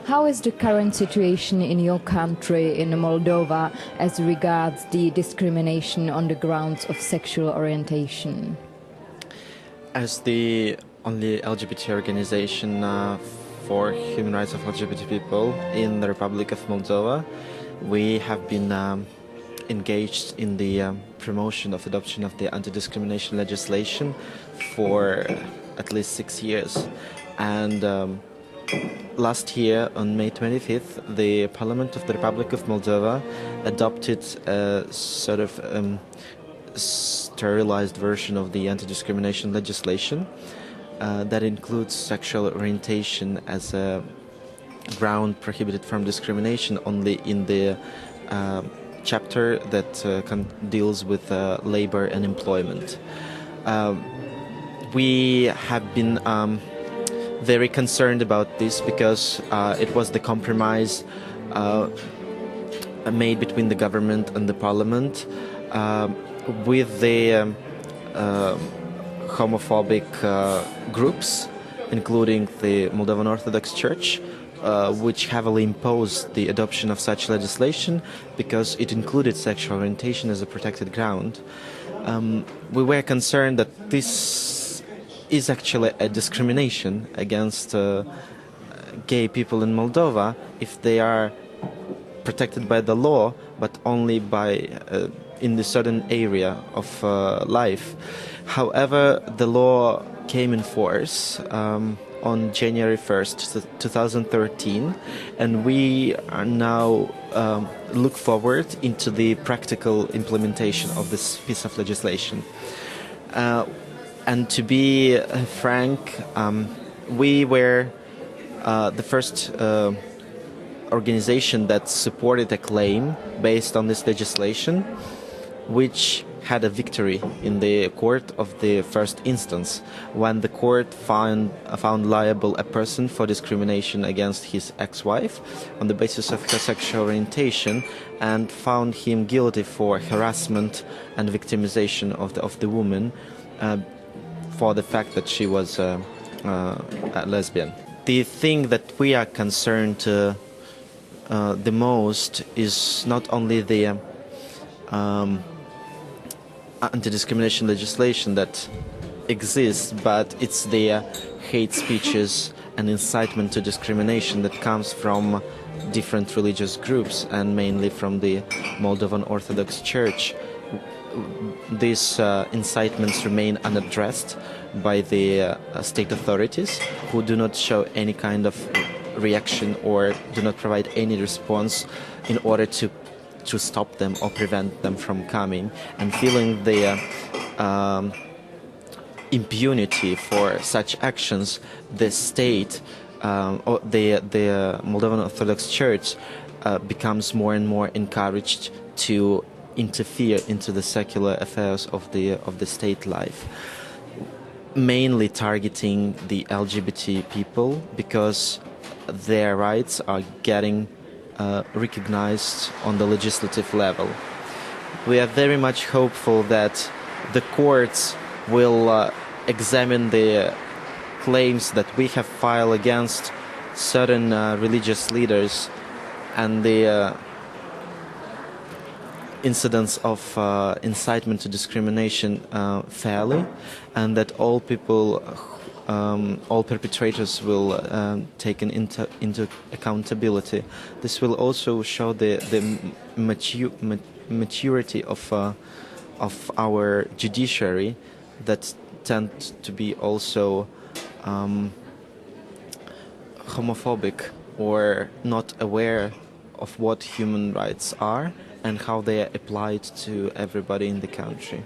How is the current situation in your country, in Moldova, as regards the discrimination on the grounds of sexual orientation? As the only LGBT organization for human rights of LGBT people in the Republic of Moldova, we have been engaged in the promotion of adoption of the anti-discrimination legislation for at least 6 years. And last year, on May 25th, the Parliament of the Republic of Moldova adopted a sort of sterilized version of the anti-discrimination legislation that includes sexual orientation as a ground prohibited from discrimination only in the chapter that deals with labor and employment. We have been very concerned about this because it was the compromise made between the government and the parliament with the homophobic groups, including the Moldovan Orthodox Church, which heavily imposed the adoption of such legislation because it included sexual orientation as a protected ground. We were concerned that this is actually a discrimination against gay people in Moldova if they are protected by the law, but only by in the certain area of life. However, the law came in force on January 1st, 2013, and we are now look forward into the practical implementation of this piece of legislation. And to be frank, we were the first organization that supported a claim based on this legislation, which had a victory in the court of the first instance, when the court found liable a person for discrimination against his ex-wife on the basis of her sexual orientation, and found him guilty for harassment and victimization of the woman for the fact that she was a lesbian. The thing that we are concerned the most is not only the anti-discrimination legislation that exists, but it's the hate speeches and incitement to discrimination that comes from different religious groups, and mainly from the Moldovan Orthodox Church. These incitements remain unaddressed by the state authorities, who do not show any kind of reaction or do not provide any response in order to stop them or prevent them from coming. And feeling the impunity for such actions, the state or the Moldovan Orthodox Church becomes more and more encouraged to interfere into the secular affairs of the state life, mainly targeting the LGBT people because their rights are getting recognized on the legislative level. We are very much hopeful that the courts will examine the claims that we have filed against certain religious leaders and the incidents of incitement to discrimination fairly, and that all people, all perpetrators will taken into accountability. This will also show the maturity of our judiciary, that tend to be also homophobic or not aware of what human rights are and how they are applied to everybody in the country.